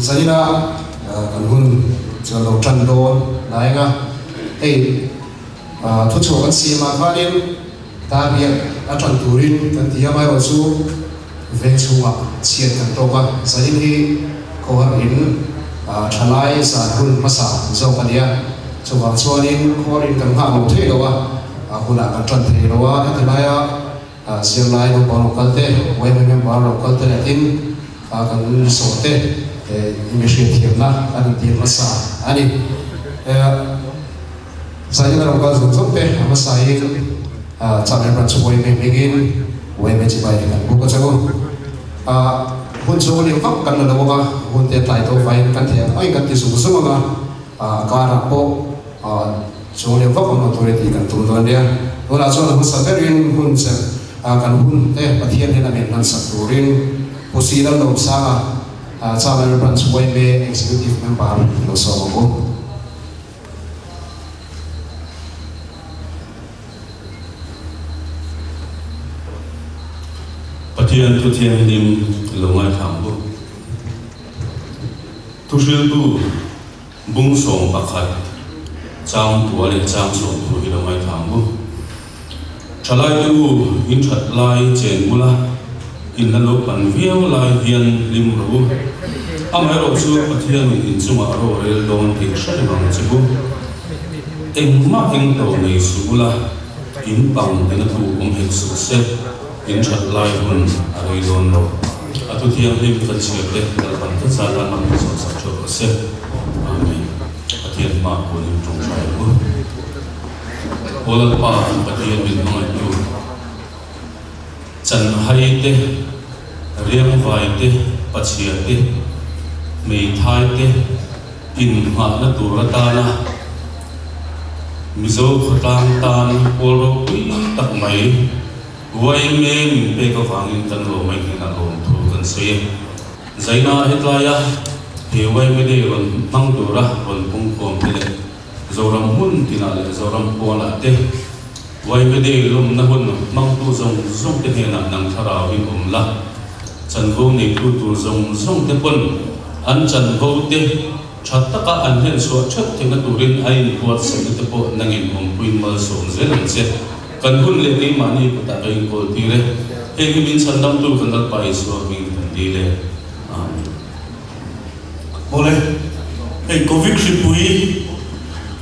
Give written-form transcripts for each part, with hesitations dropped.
Zaina kan hun cho lo tran don lai nga ei thu chu kan si ma khanin ta bia a tran turin kan tia mai chu ve chuwa chiat kan to ka zain hi ko har in thalai sa hun masa zo kan ya chuwa chuanin khorin kan ha lo the lo wa hula kan tran the lo wa ta mai a siam lai no pon kalte wai me ba ro kalte in kan so te mission thiam na an ti masa ani sai na ro ka zo zo pe masa hi cha me ban chu wai me begin wai me chi bai kan bu ko chago hun chu ni vak kan na lo ka hun te tai to fai kan the ai kan ti su su ma ka ra po chu ni vak on authority kan tu don dia ora chu na sa berin hun se kan hun te pathian he na men nan sa turin posila lo sa cha me ban chu wai me executive member lo so ko Pathian tu thiang nim lo ngai tham bu tu shil tu bung song pakhat chang tu ale chang song tu hi lo ngai tham bu chalai tu in that lai chen bula in lo pan viau lai hian lim ro amai ro chu pathian in chuma ro rel don ti shari bang chu eng ma eng to nei su bula in pang ten tu hek su se in chat lai hun ari don lo atu thiam lim kan chiak le dal ban ta sa la man so sa cho se amen pathian ma ko lim trong chai bu ola pa pathian min ma tu chan hai te riang vai te pachia te mei thai te in ma na tu ra ta na mizo khatang tan polo tak mai wai me min pe ka wangin kan lo mai na lo thu kan se zaina hetlaya he wai me de ron mang tu ra ron pung kom te zoram hun tina le zoram pola te wai me de lum na hun mang tu zong zong te he na nang thara win la chan vo ne tu tu zong zong te pon an chan vo te thataka an hen so chat te na turin ai puat se te po nangin puin mal so zel che kan hun le ni mani pata kai ko ti le he gi min san dam tu kan dal pai so min kan di le ole he covid pui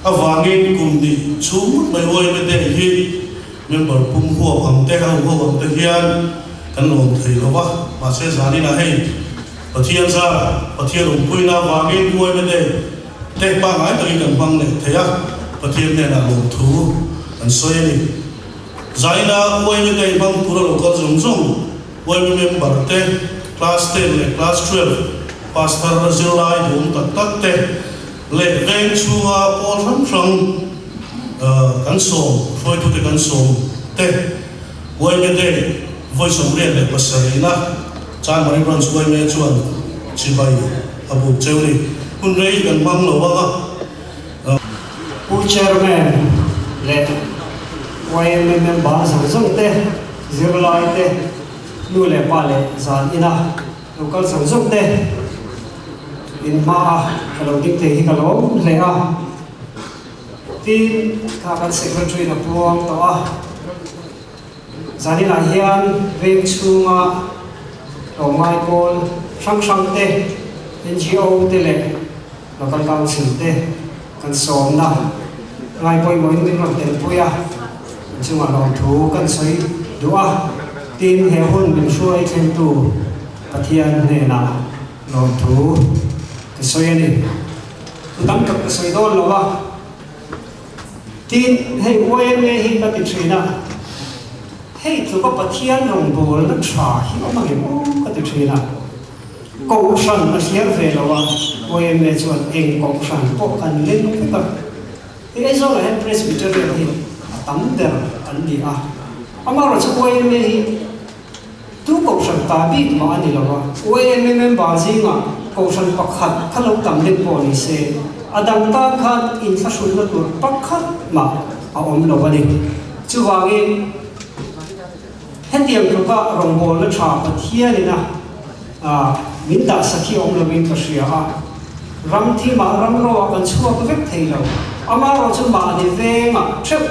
awangin kum di chung mai oi me de hi member pum ho phang te ha ho te hian kan lo thei lo wa ma se zani na he pathian sa pathian pui na wangin oi me de te pa ngai ta kan bang le theya pathian ne na lo thu an soi ni zaina wai me dei bang pura lo ka zum zum wai me member te class 10 le class 12 pastor razilai dum tak te le veng chua pol ram rang kan so foi tu te kan so te wai me dei voi som re le pasarina chan mari bran wai me chuan chi bai abu cheuni kun rei kan mang lo wa chairman le wai me member sang te zirlai te nu le pa le zan ina local sang te in ma kalau dik te hi kalau le a tin ka kan secretary na puang to a zanina hian veng chunga to mai kol sang te NGO te le local council te kan som na ngai poi moi ni ram te puya chung a lo thu kan soi dua tin he hun bin shuai chen tu pathian ne na lo thu cái soi này đăng cập cái soi đó là wa tin hay quay nghe hi ta bị truy na hay tu có pathian rong bol nó trả hi có mang cái có bị truy na cầu san nó xia về là wa quay nghe chuan em cầu san có cần lên nó cái thì cái số là hết presbyterian thì tắm der anh đi à ama rồi cho quay nghe hi tu cầu san ta bị mà anh đi là wa quay nghe men ba gì mà cầu san pakhat khalo tam le poli se adam ta khat in fa sul na tur pakhat ma a om lo wani chu wangi hetiam to ka rong bol la tha pathian ina min da sakhi om lo min pasria ram thi ma ram ro kan chua ko vek thei lo ama ro chu ma ni ve ma chep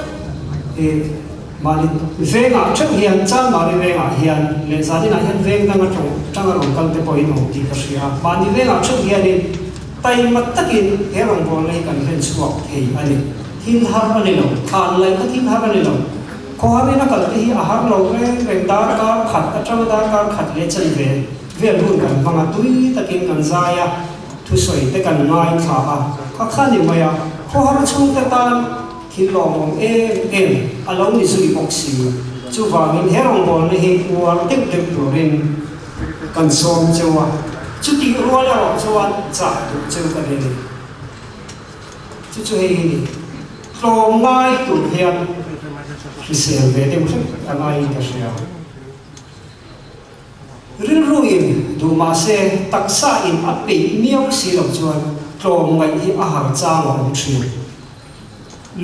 ma ni ve ma chep hian chan ma ni ve ma hian le za ni na hian ve na tang ro kal te poi no ti pasria ma ni ve ma chep hian ni tai mat takin he rong bol nei kan hen chua thei ani hin har ani lo khan lai ka hin har ani lo ko ha na kal hi a har lo re dar ka khat atang dar ka khat le chen ve luôn kan manga tui takin kan zaya thu soi te kan ngai kha ka khani maya ko har chung ta tan khi long em along ni sui boxi chu wa min herong bol ni he war tek tek turin kan som chewa chu ti ro la chuan cha tu chu ka ni chu he ni long ngai tu hian ki se ve te mu anai ka sia rin ruin du ma se taksa in api miau si lo chuan tlom ngai hi a har chang om thri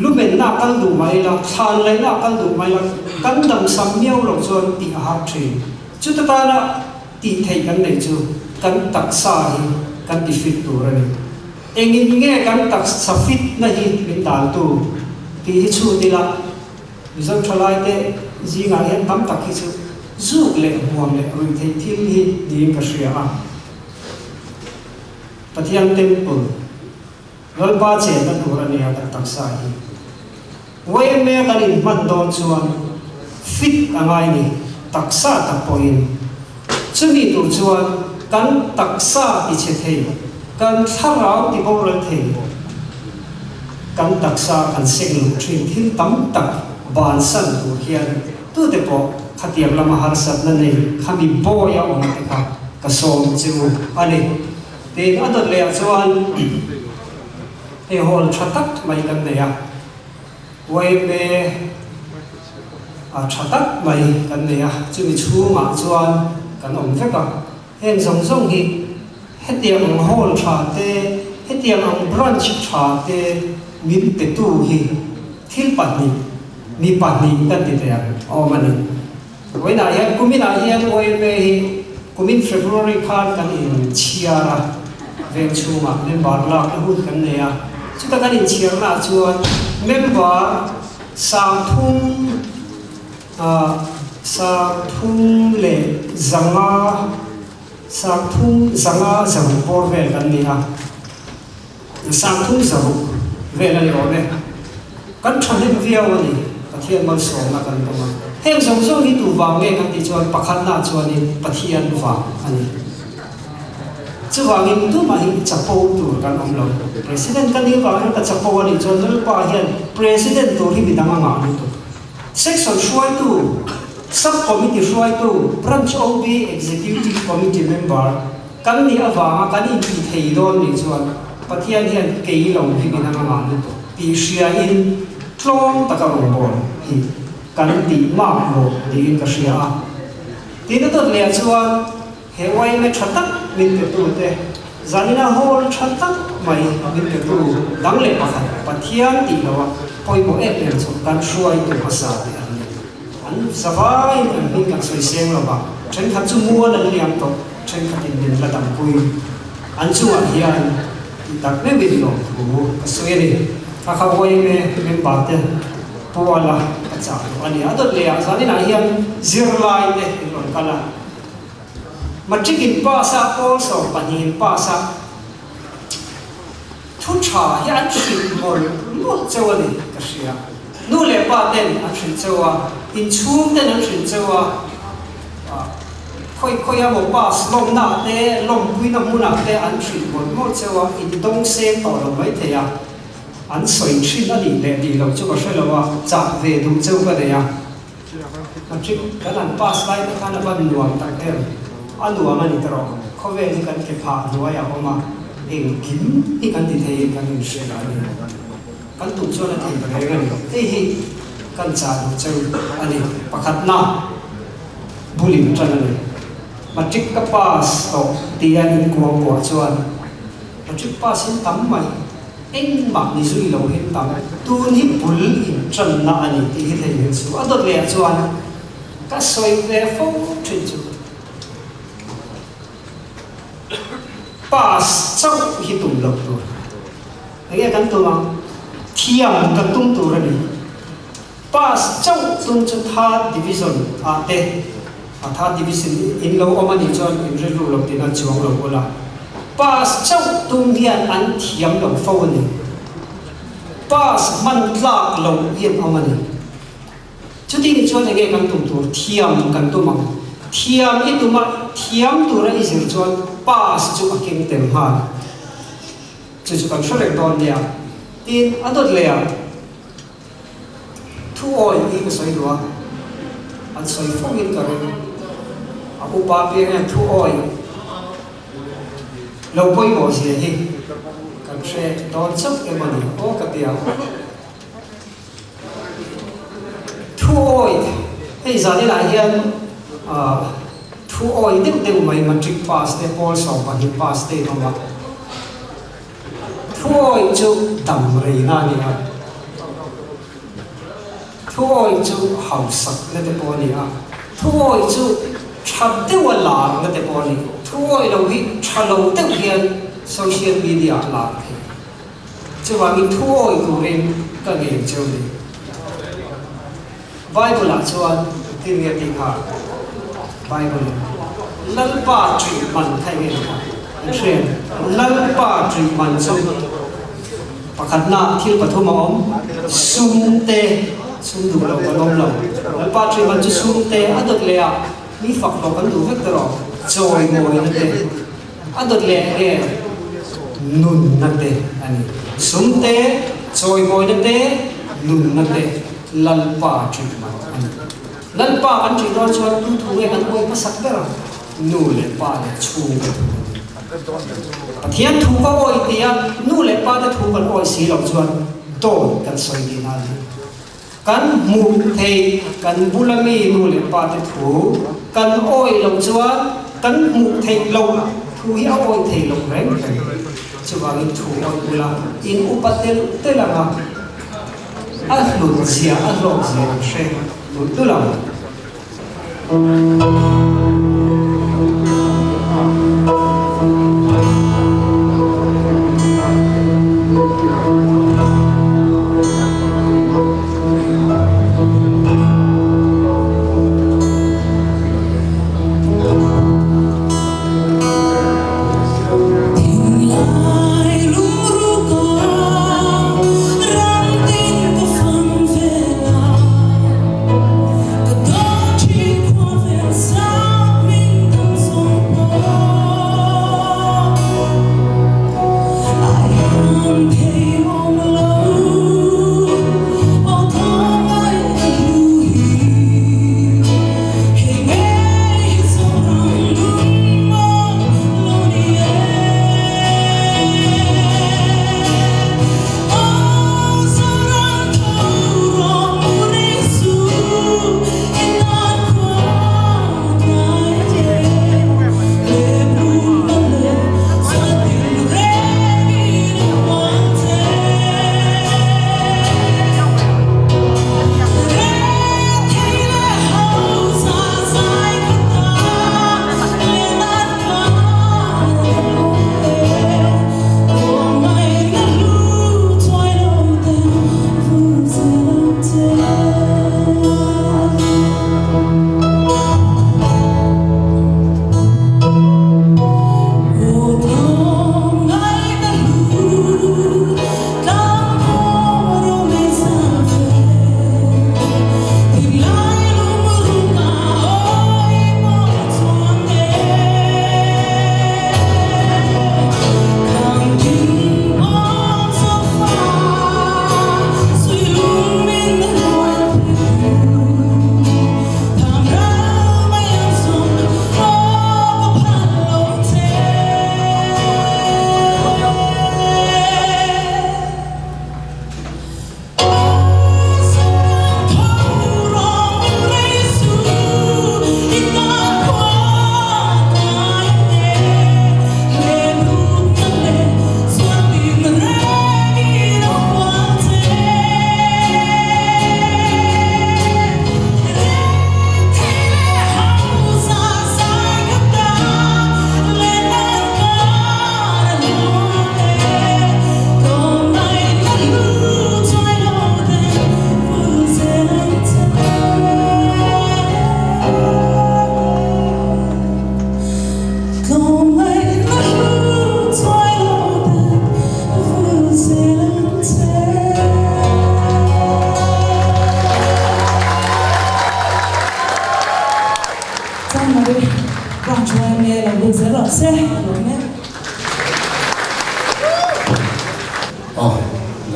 lumen na kal du mai la than lai na kal du mai la kan dam sam miau lo chuan ti a har thri chu ta na ti thei kan nei chu kan taksa hi kan ti fit tu ra ni engin nge kan taksa fit na hi min dal tu ti hi chu ti la bizam thalai te ji nga hen tam tak hi chu zuk le huam le rui thei thil hi ding ka sia Pathian temple lal ba che ta tur ani ha tak sa hi we me kan in man don chuan fit angai ni taksa ta poin chumi tur chuan kan taksa ti che thei kan tharau ti boral thei kan taksa kan seng thin thil tam tak ban san tu hian tu te po khatiam lama har sat na nei khami boya on te ka som chu ani te adot le chuan e hol thatak mai kan nei a wai me a thatak mai kan nei a chumi chhunga chuan kan om veka hen zong zong hi hetiang hol tha te hetiang branch tha te min te tu hi thil pani mi pani kan ti te a o mani when I had Kumina here, Kumin February card can in Chiara, Venchuma, member Lak, who can there. Chitakan in Chiara, to member Satum Le Zanga Zaru Borvel can there. Satum Zaru, very old. Can try him via only, but here must so not on hem song song hi tu wa nge kan ti chuan pakhat na chuan in pathian wa ani chuwangin tu ma hi chapo tu kan om lo president kan hi wa ka chapo ani chuan lal pa hian president tu hi bidanga nga ni tu section shwai tu sub committee shwai tu branch OB executive committee member kan ni awa kan in ti thei don ni chuan pathian hian kei lo hi bidanga nga ni tu pi sia in tlong takaro bon hi kan ti ma lo di ka sia ti na tot le chuan he wai me thatak min te tu te zanina hol thatak mai min te tu dang le pakhat pathian ti lo poi mo e le chu kan shuai tu asa te an savai an ni kan soi seng lo ba chen khat chu mua lan liam to chen khat in din la dam pui an chu a hian ti tak me bi lo thu ka soi ni ka kha wai me ba te Puala kaca ani adot le azani na hian zirlai le lon kala matrikin pasa also panin pasa thu cha hian thrin mol mo chawani ka sia nu le pa ten a thrin chawa in chum ten a thrin chawa khoi a mo pas lom na te lom pui na mu na te an thrin mol mo chawa in dong se to lo mai the ya an soi thin ani le di lo chu ka hre lo a cha ve du cheu ka de ya a chik kan an pass lai ta kana ban nuam tak ter an nuam ani tro kho ve ni kan ke pha nuwa ya homa eng kim hi kan ti thei kan ni hre la ni kan tu chu na thei ba ga ni te hi kan cha du cheu ani pakhat na bulim tran ani matric ka pass to ti an ko ko chuan matric pass in tam mai eng ma ni zui lo hin tam tu ni bul in tran na ani ti hi thei chu adot le chuan ka soi ve fo thin chu pas chau hi tum lo tu ai kan tu ma thiam kan tum tu ra ni pas chau tum chu tha division a te a tha division in lo omani chon in re lu lo tin a chuang lo ola pas chau tum hian an thiam lo fo ni pas man tlak lo yen omani chu tin chon ai kan tum tu thiam kan tu ma thiam i tu ma thiam tu ra i sir chon pas chu a king tem han chu chu kan shrek don lia tin adot lea thu oi i ko soi lo an soi phong in ka re apu pa pe ne thu oi lo poi mo se hi kan she don chok e mani o ka pia thu oi ei za ni la hian thu oi deu mai matric pass te pol so pa hi pass te no ma thu oi chu dam rei na ni a thu oi chu hau sak na te po ni a thu oi chu chat deu la na te po ni thu oi lo hi thalo deu hian social media la he chu wa mi thu oi tu ren ka nge chu ni Bible la chuan tin nge ti ha Bible lalpa treatment thay nge ha tren lalpa treatment chu pakhat na thil pathum om sumte sum du lo lom lo lalpa treatment chu sumte adot le a mi fak lo kan du vek tero joy moi na te adot le e nun na te ani sumte joy moi na te nun na te lalpa treatment lalpa kan chi don chuan tu thu nge kan oi pasak tero nu le pa le chu thian thu ko oi tia nu le pa te thu kan oi si lo chuan don kan soi di na kan mu thei kan bulami nu le pa te thu kan oi lo chuan kan mu thei lo thu hi oi thei lo reng chuan thu oi bula in upatel telanga a lu zia a lo zia she lu tu la Inside Sang mari rang chuan me la bu zero se ne. Oh,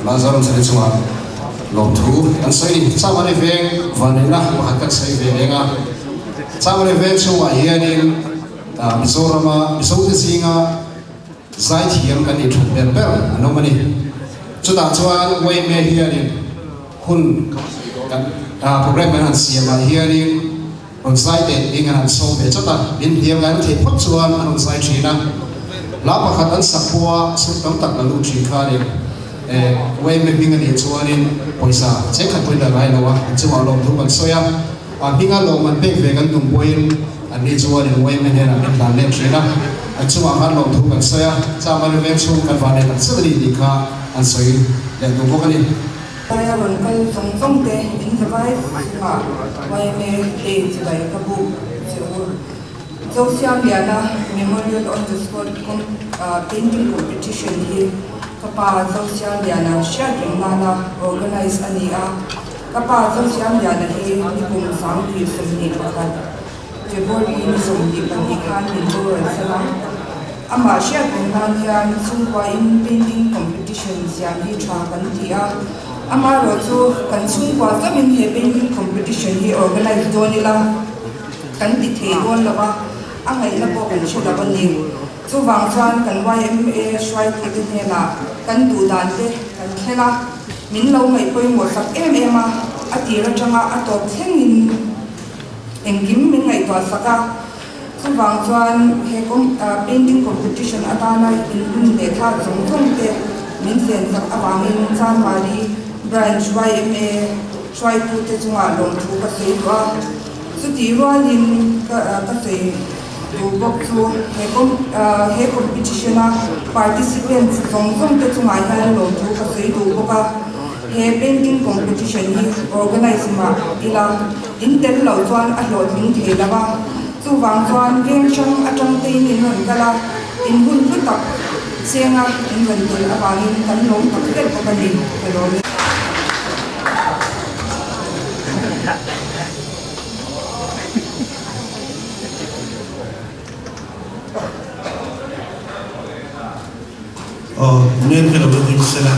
la zaron sa chunga lom thu an sai sa mari veng vanina mahakat sai venga sa mari veng chunga hianin Mizorama Mizote Singa zai thiam kan ni thut ber ber anomani chuta chuan wei me hianin hun program an siama hianin on site ing an so be chota bin hiam kan the phot chuan an sai thina la pakhat an sakwa su tam tak lalu thi khani wei me binga ni chuanin poisa che khat poi da rai lawa chuwa lom thu ban soya binga lom man pek ve kan tum poin an ni chuanin wei me hena min dan le thina an chuwa han lom thu ban soya cha man ve chu kan va ne an sari ni kha an soi le du ko kani saya rangkal song teh in device YMA sebagai kabu sosial media memorial on the spot painting competition hi kapa sosial media sharing nana organize ania kapa sosial media hi kum sang ki semni pakat jebori ni somdi panikan ni bo salam ama sharing nana sungwa in painting competition siang hi tra kan tia ama rozu kan sungwa zamin he painting competition hi organize donila kan ti the don lawa angai na po kan shula bani chu wang chuan kan YMA shwai ti ne la kan du dan te kan khela min lo mai poi mo sak em a atira changa atop thengin engim min ngai to saka chu wang chuan he painting competition atana in de tha chung chung te min sen sak awangin chan mari branch YMA shwai pu te chunga long thu ka sei wa su ti ruanin ka sei tu bok chu he competition a participants song te chunga han long thu ka sei tu boka he painting competition hi organize ma ila intel lo chuan a hlot min the lawa chu wang chuan veng chang atang te ni non kala in hun tu tak senga in van tu awangin kan long tak tel ko bani hello men ke lo ding sela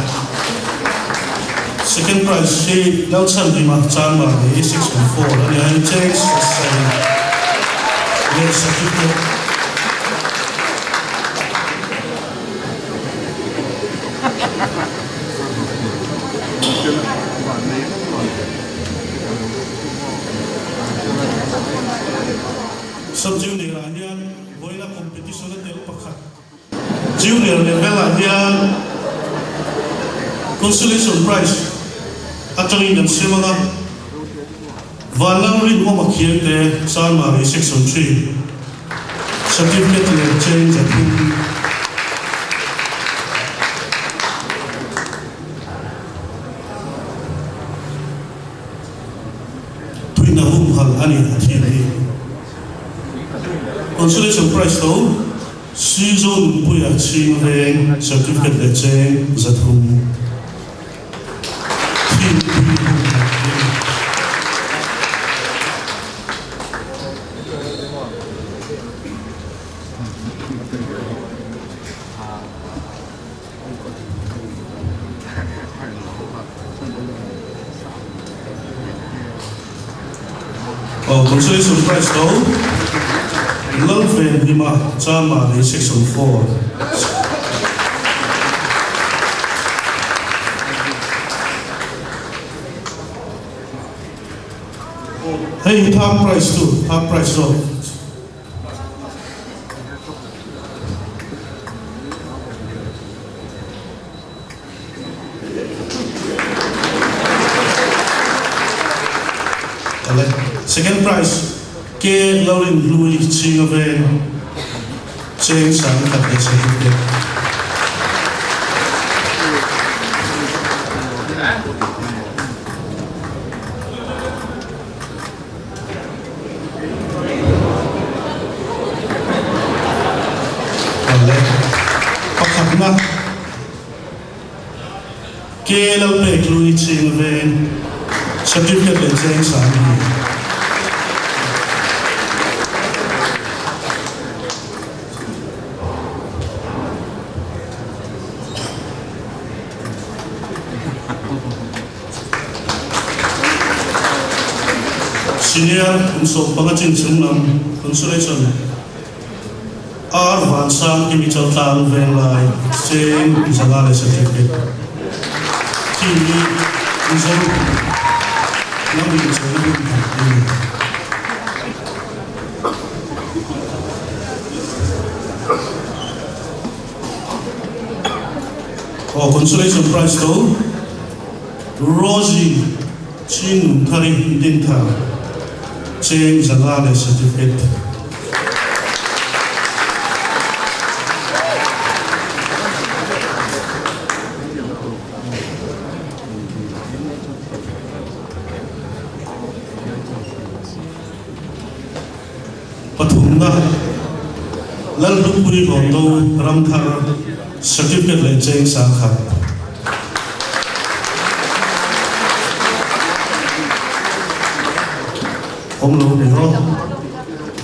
second prize she lau chan di ma chan ma ni 6.4 and I takes yes certificate sub junior hian voila competition te pakhat junior level hian consolation prize atangin kan semaga valang rin mo makhial te san ma section 3 certificate le change at tuina hum hal ani athili consolation prize though season puya ching reng certificate le change zathum consolation prize though love and lima chama in section 4 hey top prize though second prize ke Lauren Louis Chingaven Cheng Sang Kat certificate pakhatna ke Lauren Louis Chingaven certificate Cheng Sang senior kunso pangachin sungnam consolation ar vansan kimi chaltang velai sen izagale certificate kimi izan nabi certificate consolation prize to Rosie Chin Thari Dinta Chen Zangale certificate. Pathumna Lalupuri Hondo Ramthar certificate le Chen Sangha. Ông lâu này ho,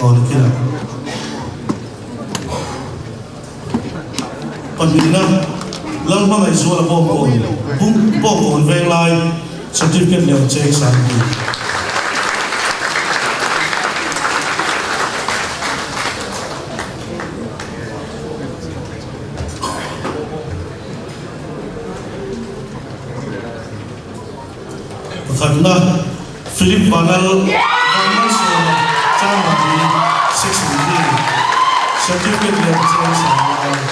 còn kia nào, còn mình na, lần mà ngày xưa là bom cồn về lại, certificate liệu chơi sáng đi. Thật na, Philip Banal certificate le Chen Sangale.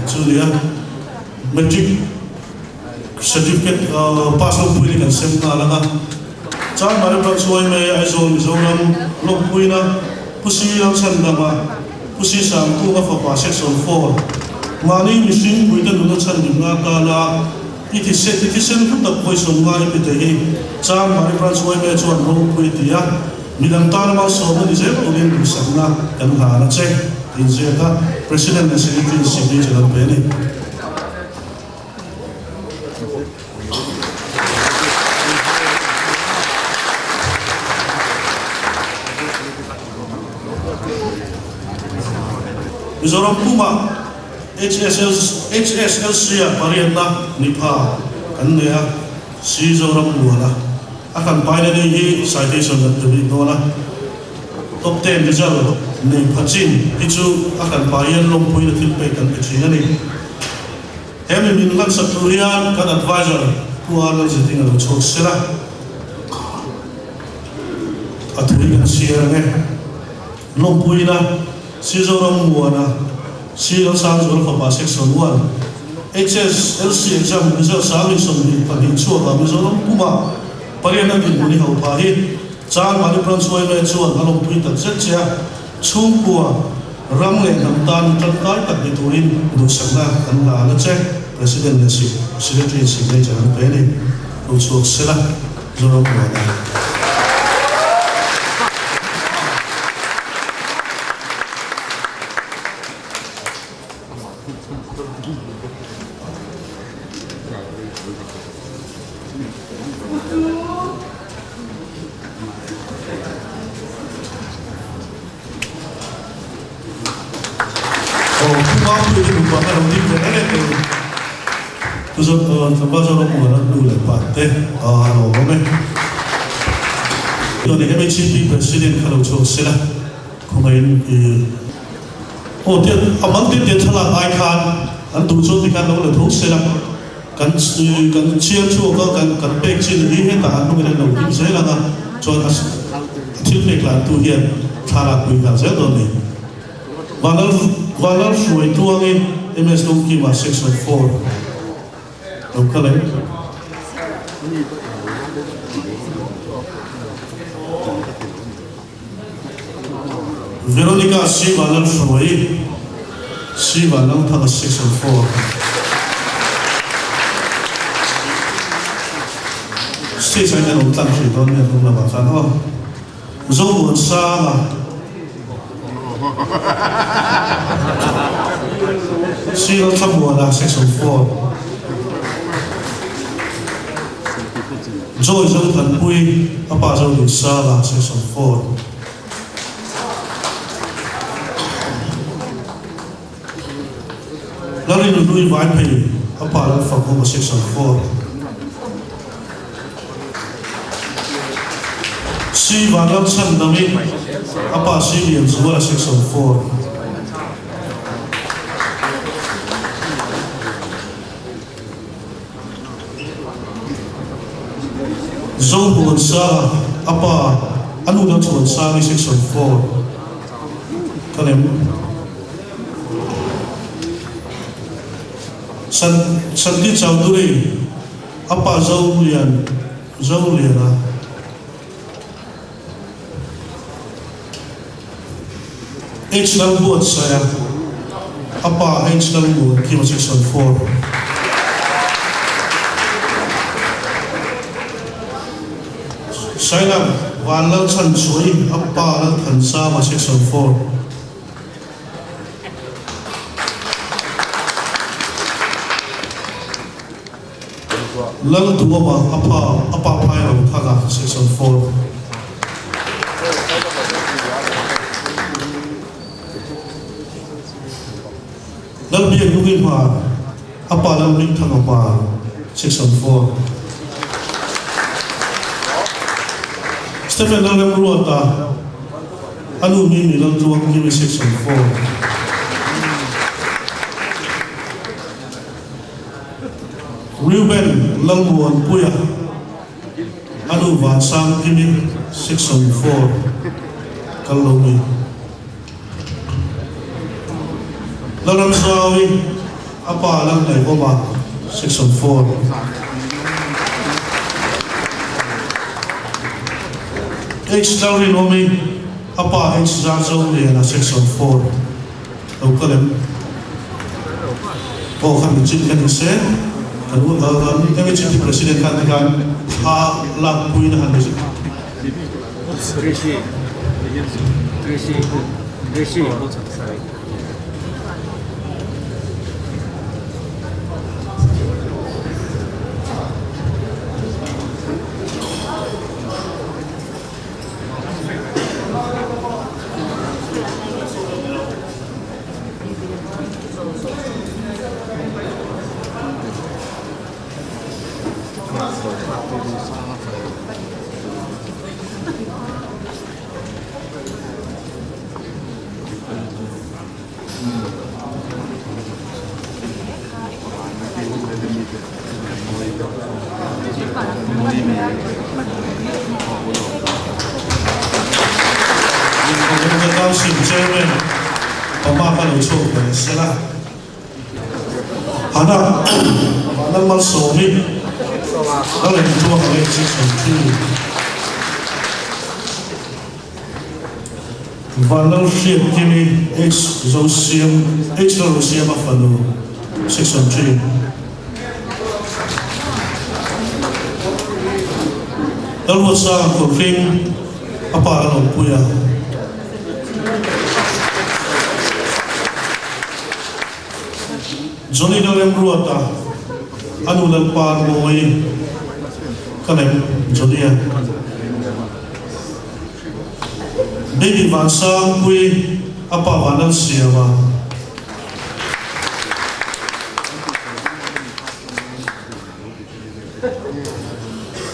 Julia metric certificate pass of pui kan sem na langa chan mari pra chuai me aizol mizoram lok puina pusi ang san dama pusi sam ku ka fa section 4 mani machine pui ta lu chan dim na ka la iti sen ku ta poi som nga ipite hi chan mari pra chuai me chuan lok pui tia midang tar ma so ni je ulin du sakna kan ha na che in je ka president na secretary civil jalan peni Mizoram Puma HSLC Pariatna Nipa Kanea Sizoram Luana akan finally hi citation at the Victoria top 10 result ni Pachin itu akan bayan lompoi na tilpay kan Pachin ni Hemi minlan sa Turian kan advisor kuha lang sa tingnan ng chok sila at huli kan siya nga lompoi na Sizoram Luana Silang Sanzor Papa Section 1 HSLC exam result sa amin sa mga pag-insuwa ka Mizoram Puma Pariyanan din muli haupahin Saan malibran suway na itsuan Along puwitan siya Tsungkuwa Ramle Namtan Tantay Pagditurin Udusag na Kanla Alatsek President na si Secretary Sigay Jalan Pene Utsuak sila Mizoram Luana Tambazoro mura dule parte alo gome yo ne MHP president kalau cho sila kumain o dia amang dia thala ai khan an du cho ti kan lo le thuk sila kan chia chu kan pek chin hi he ta an nu le lo ki se la ga cho as til pek la tu hian thala kui ga se do ni wanal suai tuangi MS Dongki ma section 4 Okay. Veronica Sivalam Shroy Sivalam Thaga section 4 State I don't think she don't know about that. No, Zobo Sama Sivalam Thaga section 4 Joy Zong Tan Pui, Apa Zong Nisala, Section 4. Lari Nului Vai Pei, Apa Lan Fakuma, Section 4. Si Van Lam San Nami, Apa Si Lian Zuala, Section 4. Zong Buwan Sa, Apa Anu Lang Chuan Sa, Section 4. Kanem Santi Chowdhury, Apa Zong Lian H. Lang Buwan Saya, Apa H. Lang Buwan, Kima Section 4. Sailam Wan Lang Chan Chui, Apa Lang Than Sa, Section 4. Lang Tuwa Apa Pai Long Thaga, Section 4. Lang Bian Nugin Ma, Apa Lang Ling Thang Pa, Section 4. Stephen Lang Ruata, Anu Mimi Lang Tuwang Kimi, Section 4. Reuben Lang Buwan Puya, Anu Van Sang Kimi, Section 4. Kalomi. Lang Sawi, Apa Lang Naiboma, Section 4. H. Lang Rinomi, Apa H. Zazong Liana, Section 4. Kalem. Oh, kami Chicken Sen. Kami Chief President kan Lang Pui na handis. Rishi. Chairman, Pamakan Ucho, Sela. Hana, Namal Somi, Nalan Tuwa Section 2. Vanal Ship Kimi, H. Rosiam Afano, Section 3. Dalwasa Kofing, Apa Ano Puya. Johnny Lang Ruata, Anu Lang Pan Moy, Kanem Johnny. Baby Van Sang Pui, Apa Vanal Siama.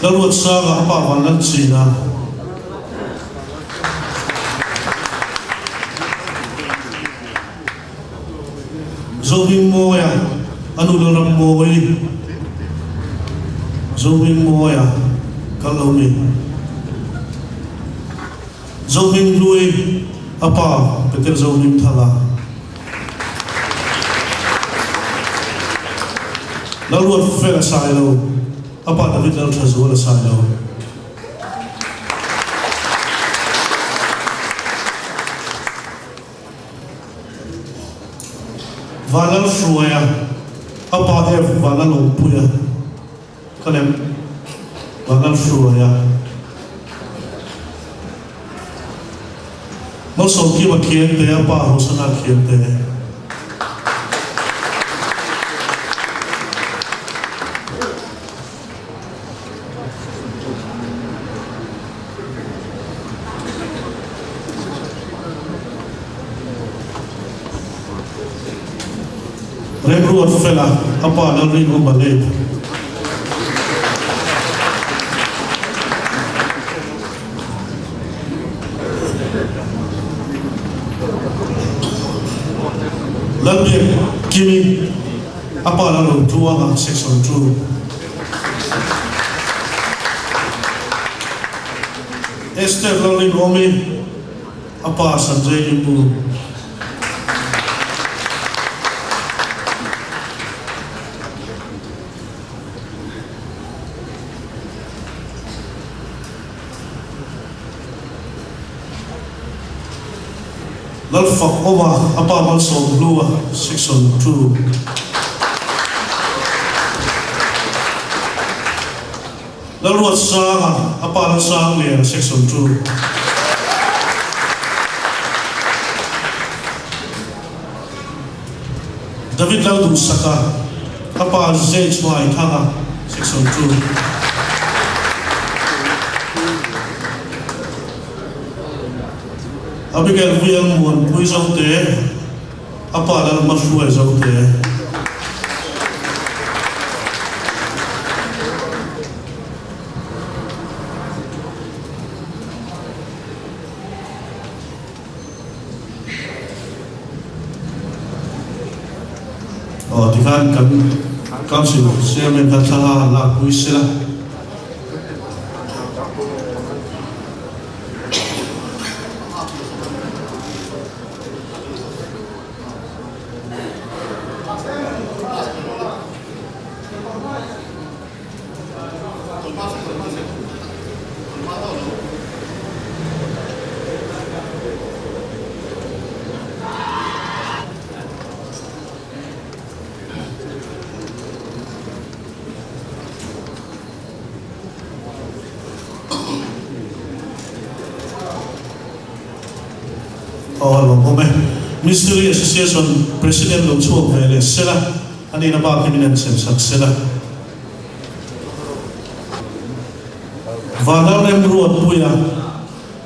Dalwat Sang Apa Vanal Sina. Zoming Moya, Anu Lang Moy, Zoming Moya, Kalomi. Zoming Lui, Apa Peter Zoming Thala. Dalwat Fela Silo, Apa David Lang Tazula Silo. Vanal Fruaya, Apa F. Vanal Puya, Kanem Vanal Fruaya. Most Kiba Kiente, Apa Hosana Kiente. Remruat fela apa dan rin umalib. Lalu kimi apa lalu dua section 2. Esther lalu Romi apa Sanjay Ibu. Lalfak Oma apa Malsom Lua section 2. Laluat Sanga apa Sang Lia section 2. David Lalu Saka apa Zej Wai Tanga section 2. Abigail William Muan Pui Zau Te apa dalam Mashuai Zau Te. Dikan kan council chairman kata lah Pui sila. Ministry Association President Long Chuo Vele Sela ani na ba kiminan sen sak sela Vanal Remruat Puya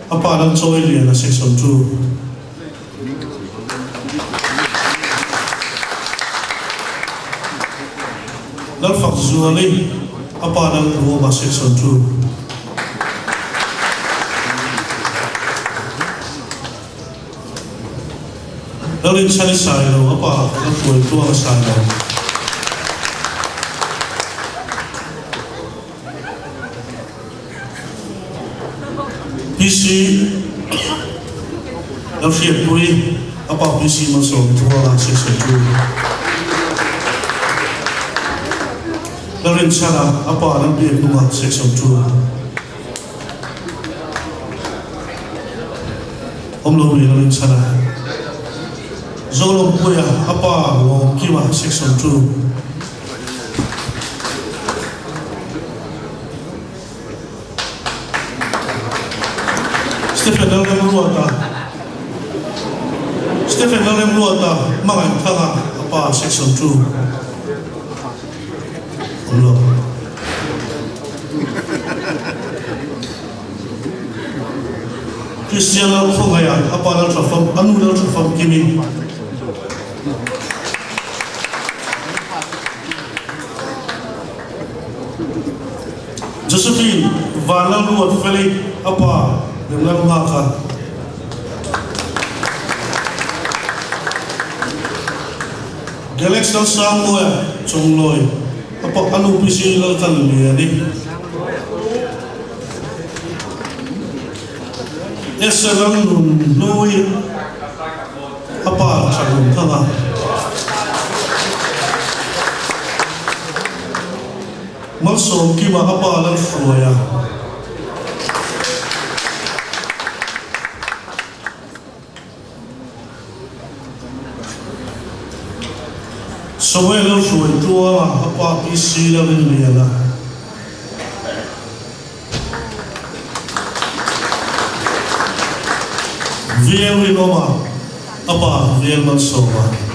apa nang choi li na section 2. Lalfak Zuali apa nang Roma section 2. Lalu sani sayang apa aku itu apa sayang. PC lalu siap pui apa PC masuk tua section 2. Lalu sana apa nanti dua section 2. Om lalu sana. Zolong Puya apa Wong Kima section 2. Stephen Lalem Luata Mangan Tanga apa section 2. Allah. Christian Al-Khongaya apa Al-Trafam Anu Al-Trafam Kimi. Josephine Vanal Luat Feli apa dengan maka Galax dan Samuel Chongloy apa anu pisi lalkan dia ni Esalang Lui apa cakap tengah Malsom Kima apa lan Fuya. Samuel lan Fuya tua apa isi lan Liana. Viel Winoma apa Viel Malsoma.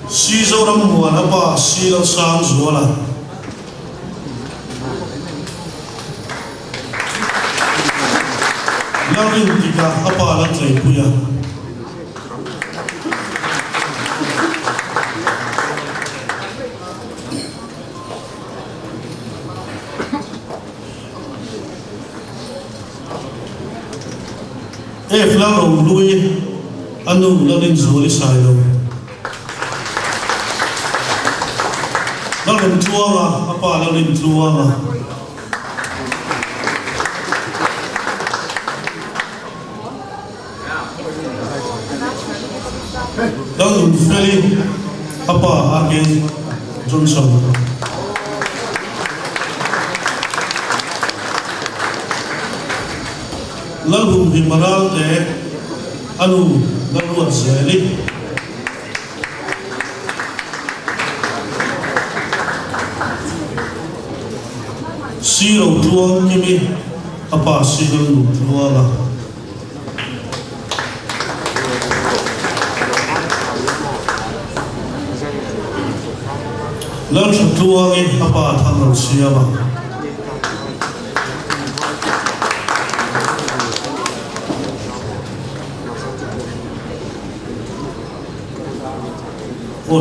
Si orang muan apa si lang sang zuala. bin tika apa la tlei puya flang ro lui anu la din zoli sai lo la din tua apa la din tua la din feli apa ake Johnson lalhum himaral te anu lalua seli siro tuang kimi apa siro tuala lal tuang apa thangal siapa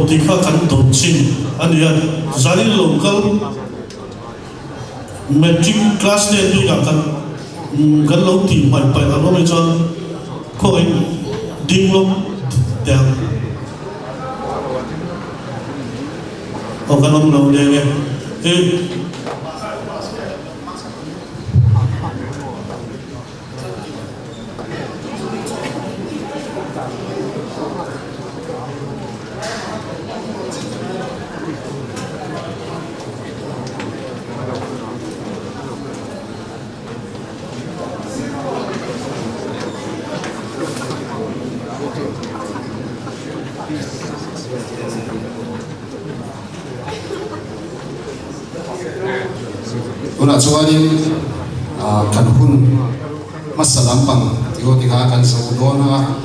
tika kan doncin ania zali local metric class ne tu kan lo ti pai pai alo me chon ko ding lo ta o kan lo de e Una chuanin kan hun masalampang tigo tika kan saudona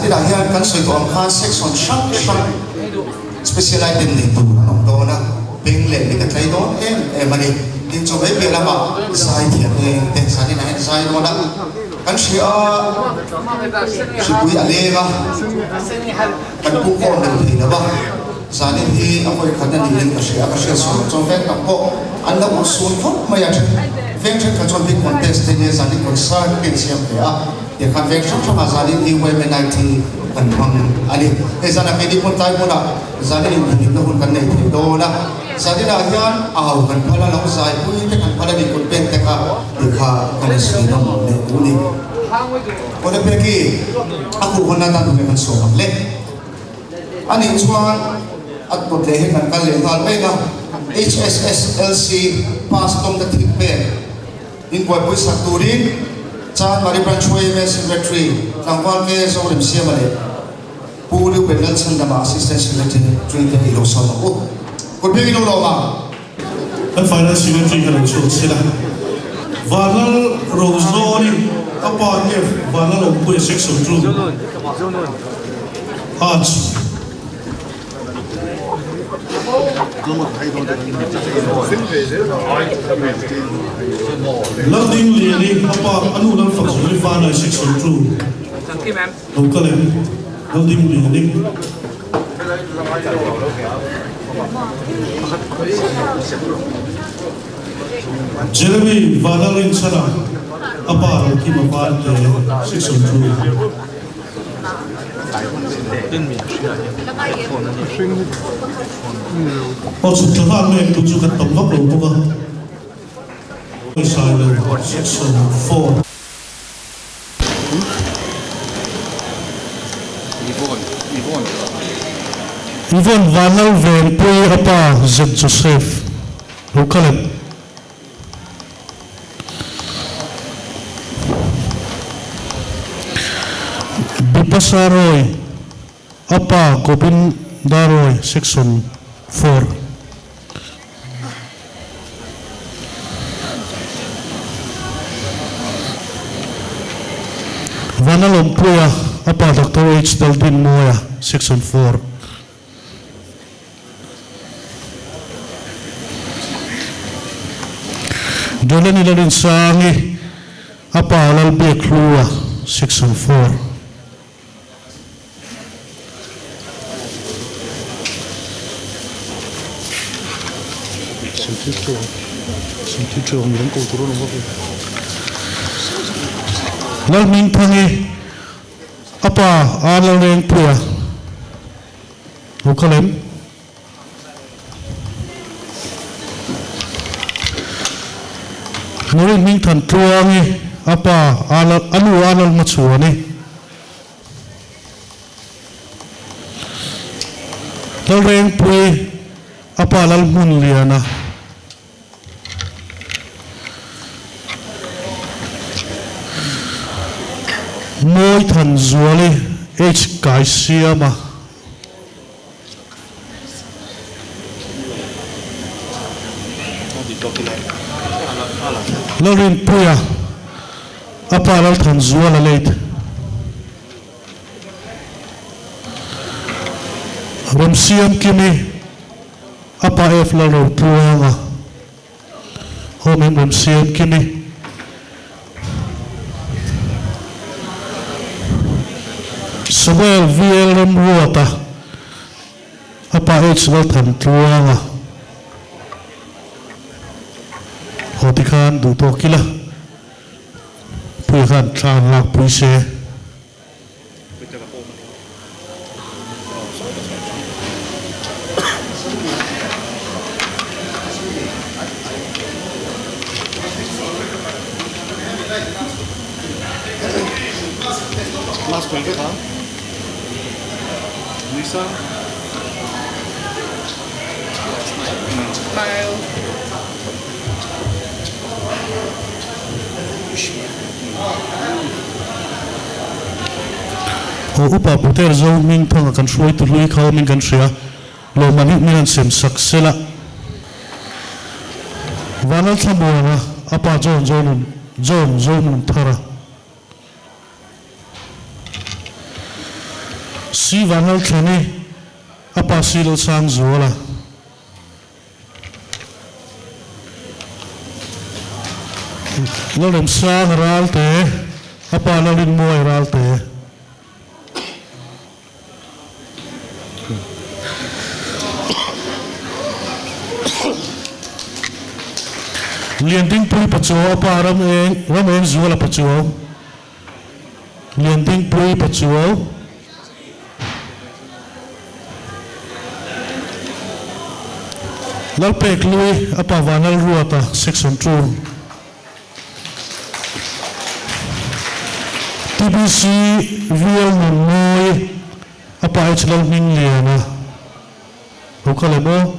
Jadi dah kan sesuatu angka section shang specialized in itu, orang dona pengle dekat lagi don mani incoba pelama saya tiap teh sani naik saya dona kan si alega kan pukul dan tidak bah sani di apa yang kata ni kasih contoh apa anda usul pun mayat venture control big contest ini sani konser pensiam ya convention from azali ni women IT kan ani ezana pedi pun tai puna zani ni pun kan nei dona zani la yan au kan pala lo sai pui te kan pala di kun pen te ka dikha kan sino ne uni ode peki aku hona ta me kan so le ani chuan at ko le kan kan le hal pe ga HSSLC pass tom the thik pe in boy pui sakturin Chan Mari Branch Way Secretary Tangwal ke Sorim Siamale Pulu Bengal Sandama Assistant Secretary Trinity Ilo Sama Could be no Loma and Finance Secretary kan sila Vanal Rosori apa ni Vanal Opui Section 2 Arts Nothing really apa anu dalam faktor Finance Section 2 local building building Jeremy Vanalin Sana apa ki mapan te section 2 Osu tlahan me tuju kat tamwak lo buka Silent section 4 Yvonne Vanal Ven Pui apa Z Joseph Lukalet Bipasaroy apa Gobin Daroy section 4 Vanal Puya apa Dr. H. Daldin Moya section 4 Dole nila rin sangi apa Lalbiak Lua section 4 Senticho ngilang kulturo ng mga Lalming pangi apa alal rin puya Ukalem Nurin ming tan tuangi apa alal matsuani Lal rin puya apa alal munliana Moi than zuali H kai siama Lorin puya apa lal than zuala late Ram siam kimi apa F lalo tuanga Homem ram siam kimi Samuel VLM Ruata apa H lal than tuanga Hotikan duto kila Puikan tran lak puise Last point huh? Lisa? Smile. Upa puter zo ming thang kan shuai tu lui khaw ming kan shia lo mani minan sem saksela Vanal thabuana apa zon thara Si Vanal thani apa sil sang zola Lolem sang ralte apa lalin moy ralte Lianting pui pacho apa ram eng zuala pacho Lianting pui pacho Lalpek lui apa Vanal Ruata section 2 TBC VL Nunoi apa H Lalming Liana Ukalemo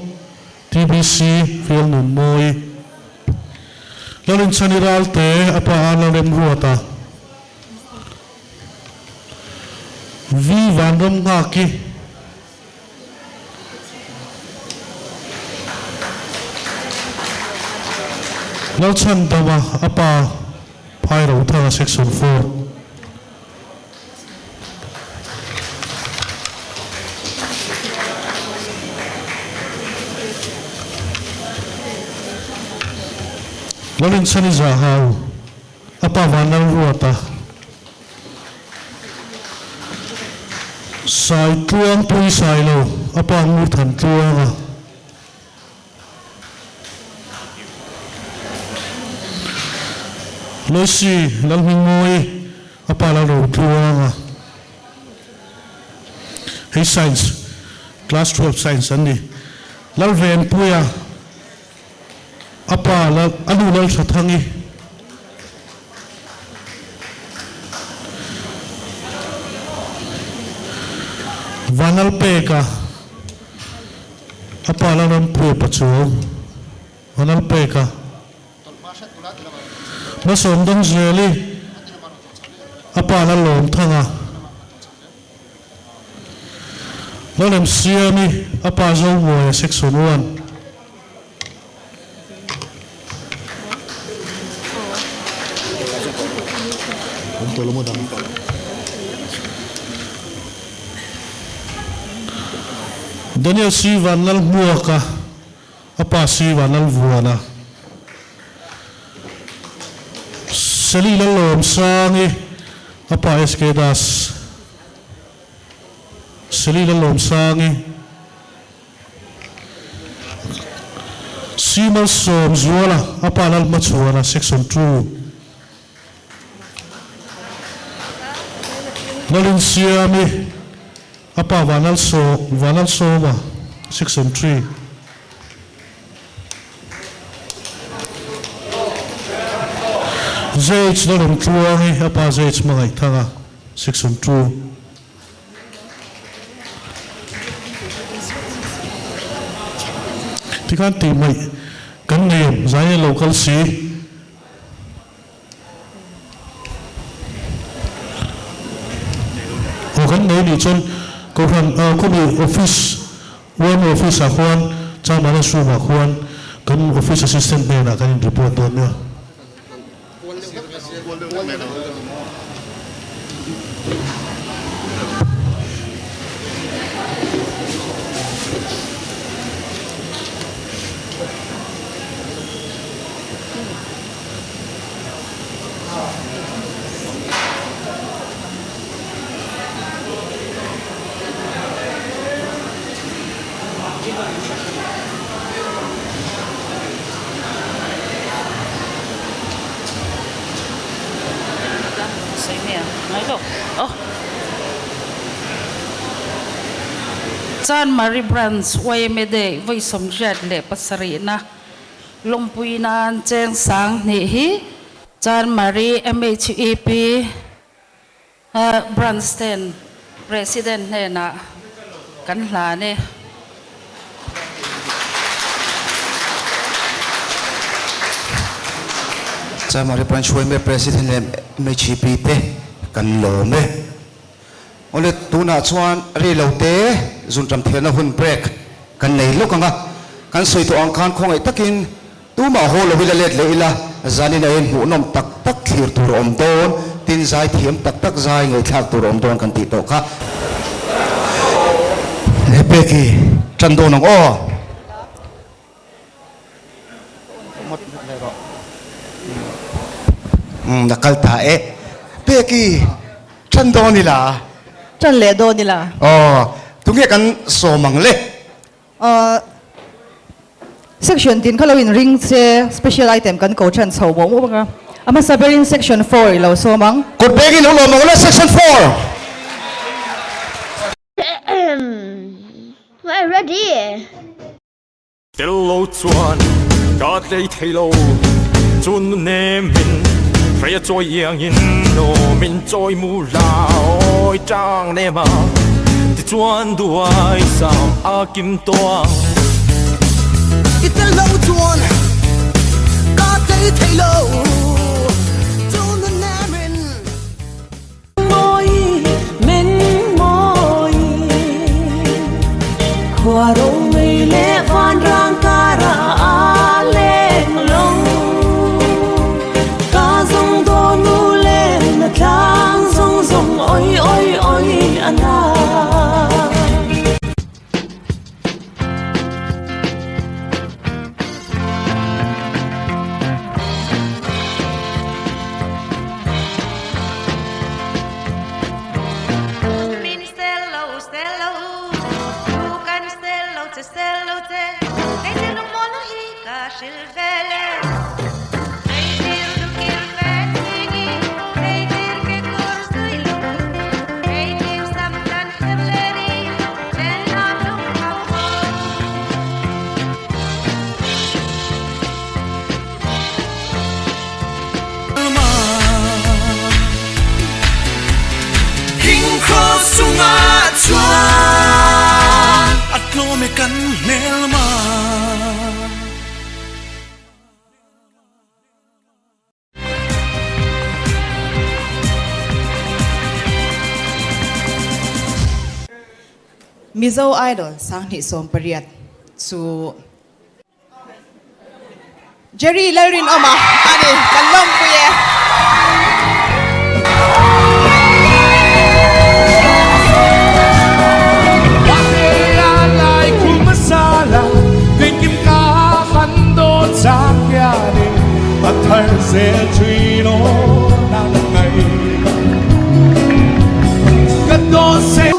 TBC VL Nunoi Lalin saniralte apa Alalem Ruata V Vandam Ngaki Lalchan Dama apa Pairo Utara section 4 Lalin sani zahau apa Vanal Ruata sai tuang pui sai lo apa ngu than tuang a loi si lal hing moi apa la ro tuang a hey science class 12 science ani lal ven puya apa la anu lal thathangi vanal peka apa la ram pu pachu vanal peka masom dong zeli apa la lom thanga lolem siami apa zo wo section 1 Daniel si vanal muaka apa si vanal vuana seli lalom sangi apa SK das seli lalom sangi si mal som zuala apa lal machuana section 2 nalin siami apa vanal soma section 3 zh nalin tuangi apa zh mangai thanga section 2 tikan ti mai kan name zai local si kan nei ni chon ko han ko ni office one office a khuan cha mana su ma khuan kan office assistant be na kan report don ya John Marie Brands YMD voi somjat le pasari na longpui nan cheng sang ni hi John Marie MHEP Branston president ne na kan hla ne John Marie Brands YMD president MHEP te kan lo me ole tuna chuan ri lo te zun tam thena hun break kan nei lokanga kan soi to ang khan khongai takin tu ma ho lo hila let le ila zani na en hu nom tak tak thir tur om don tin zai thiam tak tak zai ngai thak tur om don kan ti to kha le pe ki chan do nong o nakal ta e pe ki chan do ni la chân lệ đô đi là tụi nghe kan so mang le section tin Halloween ring se special item kan ko chan so bo mo ba ama saberin section 4 lo so mang cột begi lo mang le section 4 we're ready Hello chuan ka lei thailo chun ne min Freya choi yang in no min choi mu la oi chang ne ma ti chuan duai sam a kim toang it's a low chuan ka lei thailo chun ne min moi men moi khwaro mei le van rang kara a leng long ka zong do nu le na tlang zong zong oi oi oi ana Minstello celote, ei te no mono higa silvele. Ei dir du kilvetigi, ei dir ke kursuilu, ei dir samtan hevleri, telam lum kamo. King Cross sunga chuan atlo me kan nelma Mizo Idol sang ni som pariat su Jerry Larin Oma ani kalom puye sẽ truy nó đang ngày cất đón sẽ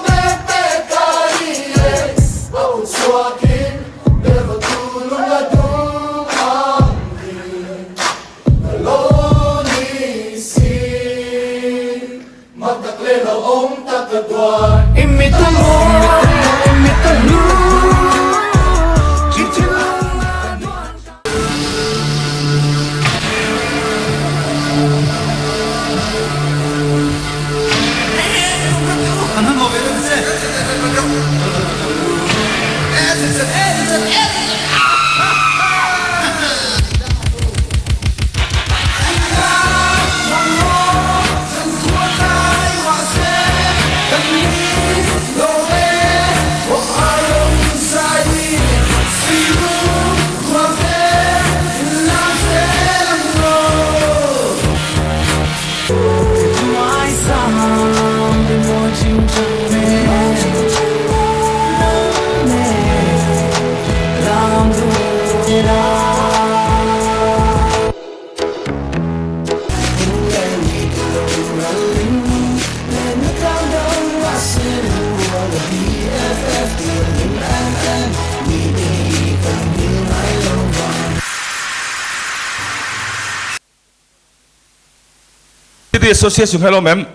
Association hello ma'am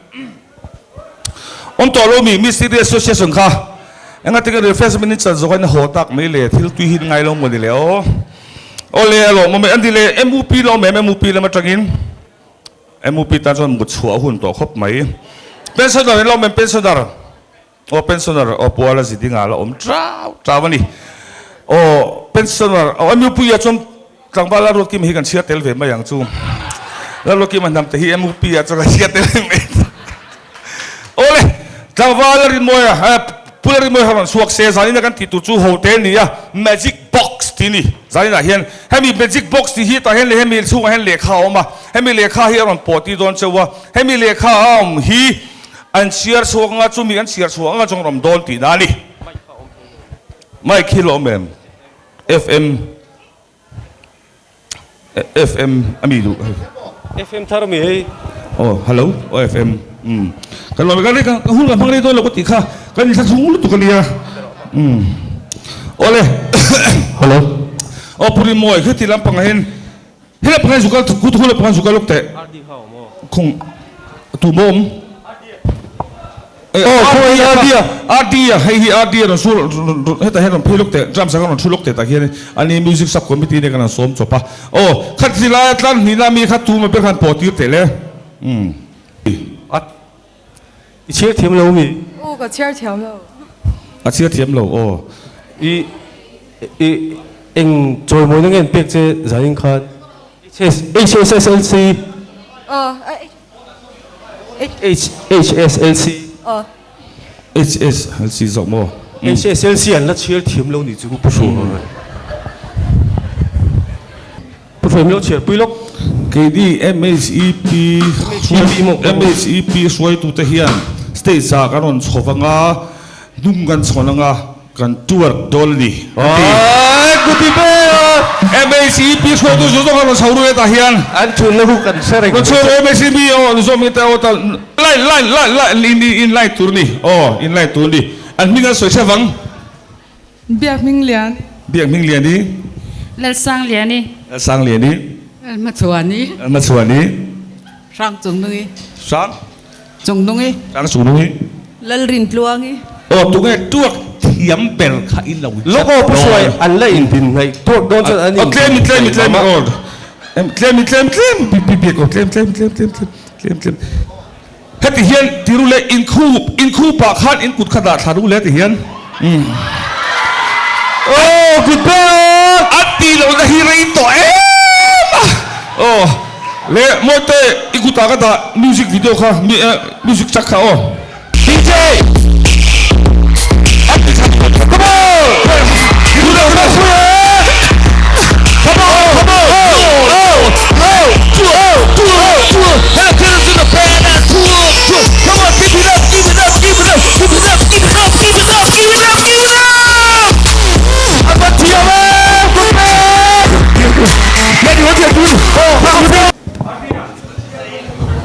on to lo mi City Association kha enga tinga refresh minutes zo kan hotak me le thil tu hin ngai lo mo ni le o le lo mo me andi le MUP lo me MUP le ma tangin MUP ta jon mu chua hun to khop mai pensioner lo me pensioner o poala zidinga lo om trawani o pensioner o MUP ya chom tlangbala ro kim hi kan sia tel ve ma yang chu lalu kita mandam tehi MUP atau kasiat elemen. Oleh Java dari moya, pulau dari moya orang suak saya zani nak kan tituju hotel ni ya magic box ini. Zani nak hian, kami magic box ni hian tahen le kami suak hian lekha oma, kami lekha hian orang poti don cewa, kami lekha hi an share suak ngah cumi an share suak ngah jong ram don ti nani. Mai kilo mem, FM amidu. FM thar mi hey oh hello FM kalau mereka ni kan hul kan panggil itu lagu tikha kan ni satu mulut tu kan dia oleh hello oh puri moy ke tilam pangahin hila pangahin suka kutu hula pangahin suka luk te kung tu mom Ardia hei Ardia no sul heta heron piluk te drum sa kan suluk te takian ani music sub committee ne kan som chopa oh khat sila tlan ni na mi khat tu ma pe kan poti te le chia thiam lo mi o ka chia thiam lo chia thiam lo oh eng joy mo ngen pek che zain khat HSLC HSLC HSLC 什么 HSLC 人那切甜了你就不说了不说没有切不了给你 MHEP 所以都得hian state 上kan on chofanga nung kan chonanga kan tuar dolni ai kutibe MHEP so tu so kan sauru eta hian an chun na hu kan sare ko so MHEP on so mi ta ota in line turni oh in line turni an minga so chawang biak ming lian biak ming lian ni lel sang lian ni sang lian ni ma chuan ni ma chuan ni sang chung nungi sang chung nungi sang chung nungi lel rin tluangi tu nghe tuak thiam bel kha in lo logo pu soi an la in tin ngai tuak don chan ani claim em claim bi ko claim heti hian tiru le in khu pa khan in kut khada tharu le ti hian oh good boy ati lo na hi rei to oh le mote ikuta ka da music video kha music chak kha oh DJ ati come on you know that's right come on let's get into the band and come on give it up I'm a team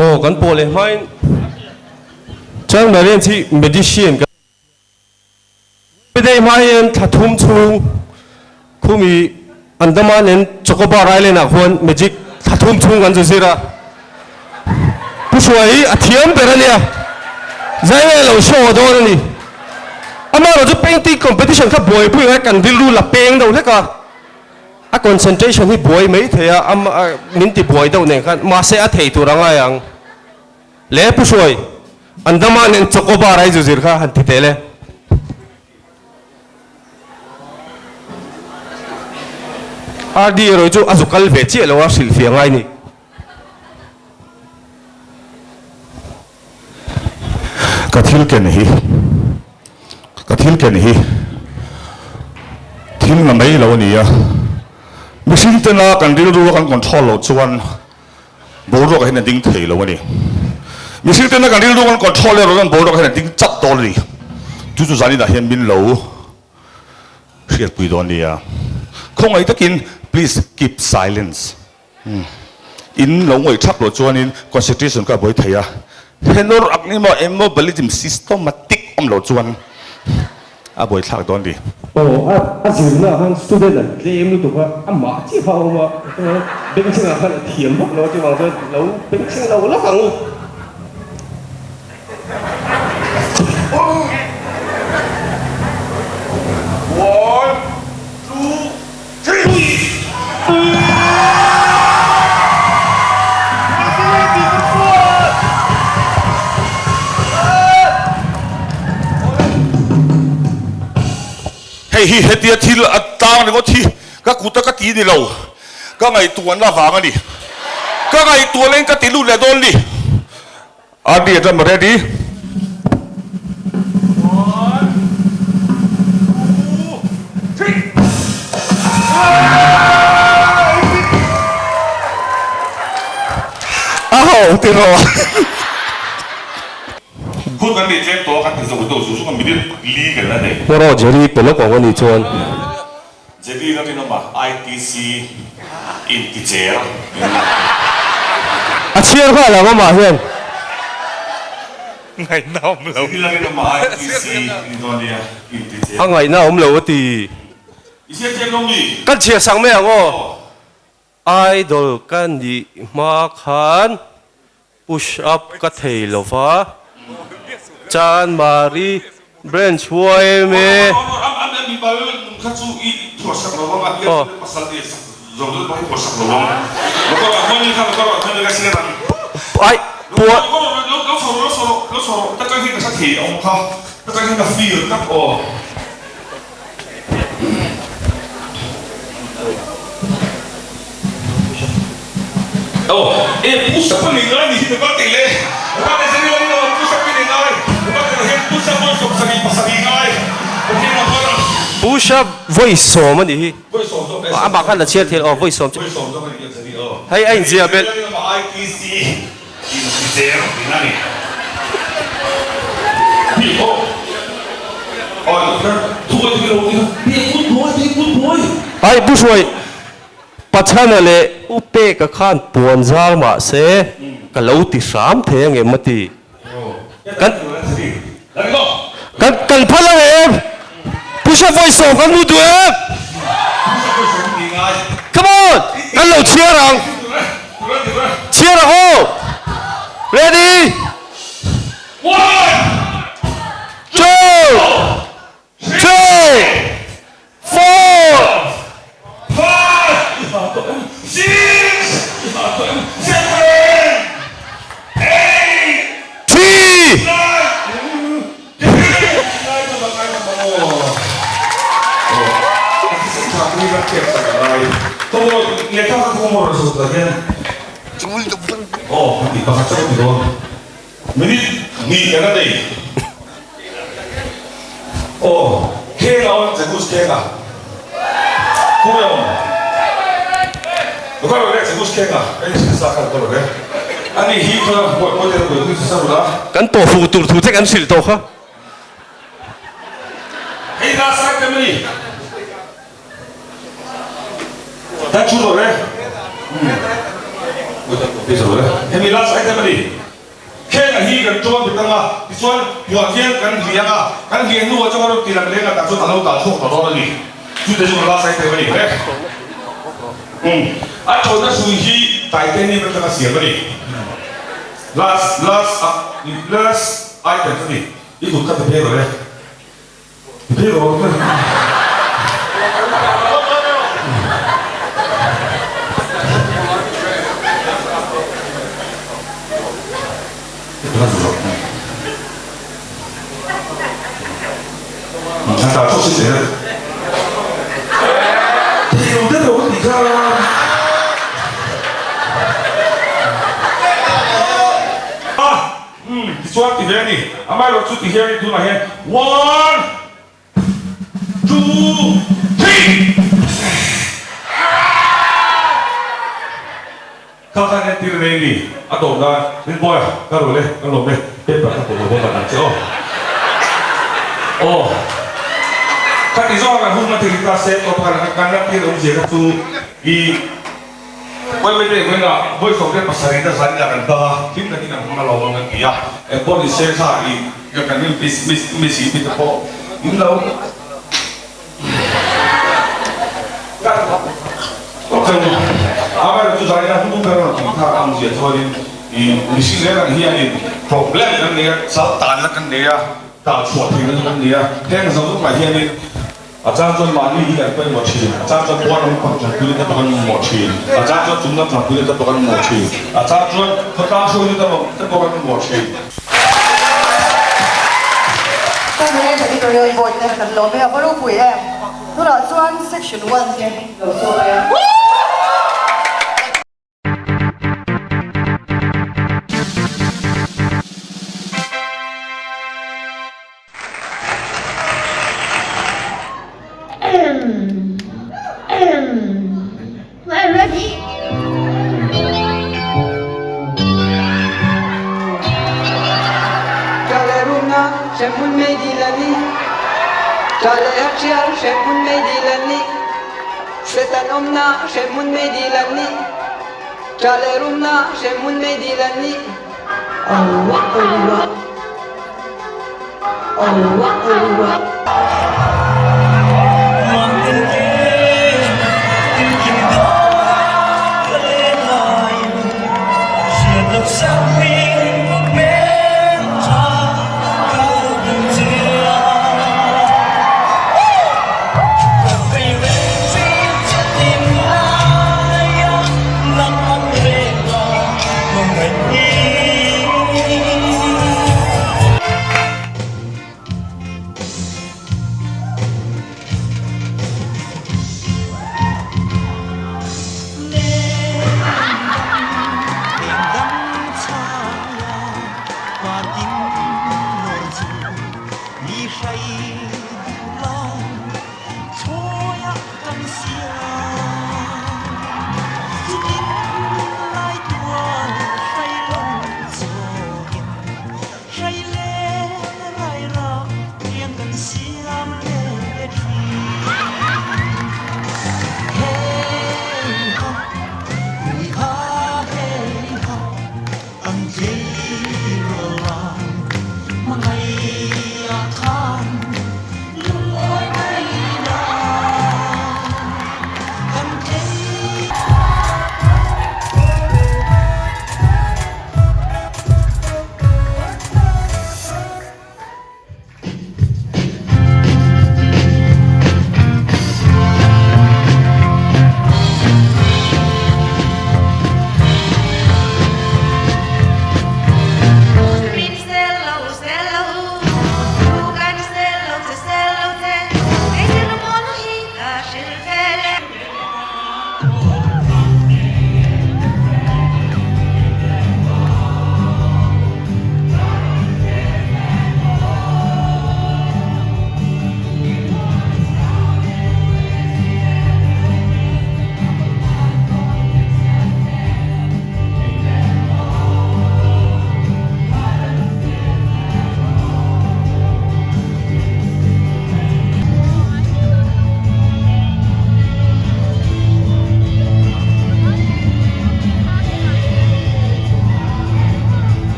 oh kan pole main chang marian chi medicine ka bedai main thathum chung khumi andaman en chocobar island a khon magic thathum chung an jazira pushwai athiam berania zai lo show do ni ama ro painting competition kha boy pui kan dilu la peng do le ka a concentration hi boy mai theya am minti boy do ne khan ma se a thei tu ranga yang le pushwai andaman en chocobar ai jazir kha han ti tele RD rồi chú azukal về chia lo sil phiang ai ni kathil ken hi thil na mai lo ni ya machine te na kan dil ru kan control lo chuan bo ro ka hin ding thei lo ni machine te na kan dil ru kan control lo kan bo ro ka hin ding chat to ni chu chu zani da hian min lo riat pui don ni ya không ai takin please keep silence in lo ngoi thak lo chuan in constitution ka boi theya henor akni mo emmobilism systematic om lo chuan a boi thak don di oh a zirna han student a claim lu tu ka ama chi fa ma beng ching a khan thiam bok lo chi wang de lo beng ching lo la hang hi hetia thil atang ni ko thi ka kuta ka ti ni lo ka ngai tuan la wang ani ka ngai tuan len ka ti lu le don ni adi ta ma ready oh tiro Kung kan di cek to kan bisa betul susu kan bidir li kan ada. Poro jadi pelok orang ni cuan. Jadi nanti nama ITC integer. Acier kah lah mama kan? Ngai nam lo. Jadi nanti nama ITC Indonesia integer. Ngai nam lo ti. Isi cek dong ni. Kan cia sang meh ngo. Idol kan di makan push up kat helova. Chan Mari branch boy me ai buat oh push up ni lagi kita pakai le pakai sini lagi push up ni lagi push up voice som ani ama kan la chiat thel oh voice som hay anh zia bet ITC integer nani ai push boy pachana le upe ka khan puan zar ma se ka lo ti sam the nge mati kan phala em push up voice song kan mu tu come on kan lo cheer ang cheer ho ready 1 2 3 4 Oh, di bahasa itu. Minit ni yang ada. Oh, kega on segus kega. Kuya on. Bukan boleh segus kega. Ini sesakan tu boleh. Ani hikmah buat model itu sesuatu. kan to fu tu cek kan sil to kha Hei rasa kami. Tak cukup boleh. Bisa boleh. Hei rasa kami. Kega hi kan cuan di tengah. Cuan yuakian kan hianga. Kan hiang nu macam orang tidak dengar tak cuan tahu tak cuan tahu lagi. Sudah cuma rasa kami. Atau nak suhi Titan ni bertengah siapa ni? Last item tadi. Itu kata payroll ya. Payroll. Tak tahu sih saya. Payroll dah tahu tiga. Suat tiga ni, amai waktu tiga ni tu lah 1, 2, 3. Kau kan yang tiga ni, atau dah, ni boy, kalau boleh, paper kan boleh buat nanti oh, kan itu orang rumah cerita saya, kalau kan nanti orang jaga tu di Boy beda, boy nak, boy sokong pasar itu saya jangan dah. Tim tadi nak mengalau orang kia. Boy di saya ni, yang kan ni misi itu po. Ini lau. Kan, macam apa itu saya nak hubung kerana kita kamu dia soalnya misi saya kan ni problem kan dia, salah tanah kan dia, tak suat kan dia. Yang satu macam ni. Ajar tuan mani ini kan pun macam, ajar tuan buat orang pun tak bukan macam, ajar tuan cuma tak bukan macam, ajar tuan kertas itu tak bukan macam. Kan ni jadi kalau yang buat ni kan lomba apa lu punya? Tu lah tuan section 1 ni. We're ready. Chaleruna, shemun medilani. Chalerchiar, shemun medilani. Svetanomna, shemun medilani. Chaleruna, shemun medilani. Allah, Allah. Allah, Allah.